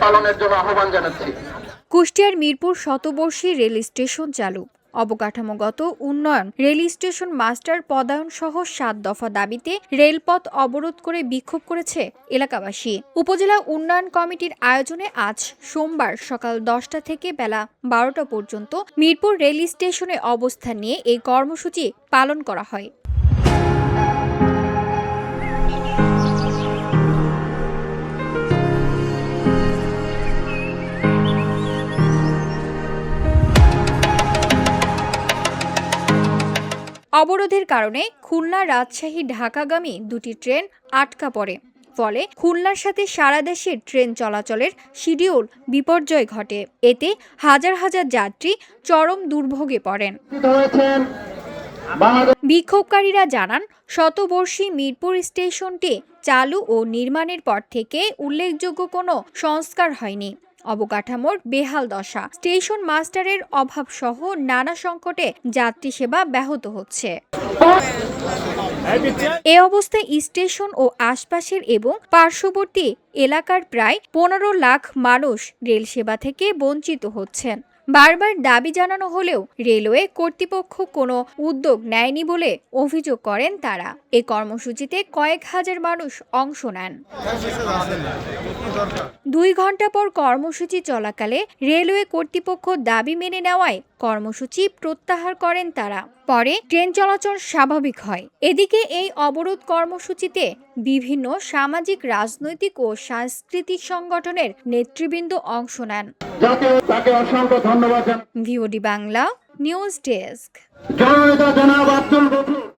পালনের জন্য আহ্বান জানাচ্ছি। কুষ্টিয়ার মিরপুর শতবর্ষী রেল স্টেশন চালু, অবকাঠামোগত উন্নয়ন, রেল স্টেশন মাস্টার পদায়ন সহ ৭ দফা দাবিতে রেলপথ অবরোধ করে বিক্ষোভ করেছে এলাকাবাসী। উপজেলা উন্নয়ন কমিটির আয়োজনে আজ সোমবার সকাল ১০টা থেকে বেলা ১২টা পর্যন্ত মিরপুর রেল স্টেশনে অবস্থান নিয়ে এই কর্মসূচি পালন করা হয়। অবরোধের কারণে খুলনা রাজশাহী ঢাকাগামী দুটি ট্রেন আটকা পড়ে, ফলে খুলনার সাথে সারা দেশের ট্রেন চলাচলের শিডিউল বিপর্যয় ঘটে। এতে হাজার হাজার যাত্রী চরম দুর্ভোগে পড়েন। বিক্ষোভকারীরা জানান, শতবর্ষী মিরপুর স্টেশনটি চালু ও নির্মাণের পর থেকে উল্লেখযোগ্য কোনো সংস্কার হয়নি। অবকাঠামোর বেহাল দশা, স্টেশন মাস্টারের অভাব সহ নানা সংকটে যাত্রী সেবা ব্যাহত হচ্ছে। এ অবস্থায় স্টেশন ও আশপাশের এবং পার্শ্ববর্তী এলাকার প্রায় ১৫ লাখ মানুষ রেল সেবা থেকে বঞ্চিত হচ্ছেন। বারবার দাবি জানানো হলেও রেলওয়ে কর্তৃপক্ষ কোনো উদ্যোগ নেয়নি বলে অভিযোগ করেন তারা। এ কর্মসূচিতে কয়েক হাজার মানুষ অংশ নেন। ২ ঘন্টা পর কর্মসূচি চলাকালে রেলওয়ে কর্তৃপক্ষ দাবি মেনে নেওয়ায় কর্মসূচি প্রত্যাহার করেন তারা। পরে ট্রেন চলাচল স্বাভাবিক হয়। এদিকে এই অবরোধ কর্মসূচিতে বিভিন্ন সামাজিক, রাজনৈতিক ও সাংস্কৃতিক সংগঠনের নেতৃবৃন্দ অংশ নেন। অসংখ্য ধন্যবাদ। VOD Bangla news desk. জননেতা জনাব আব্দুল গফুর।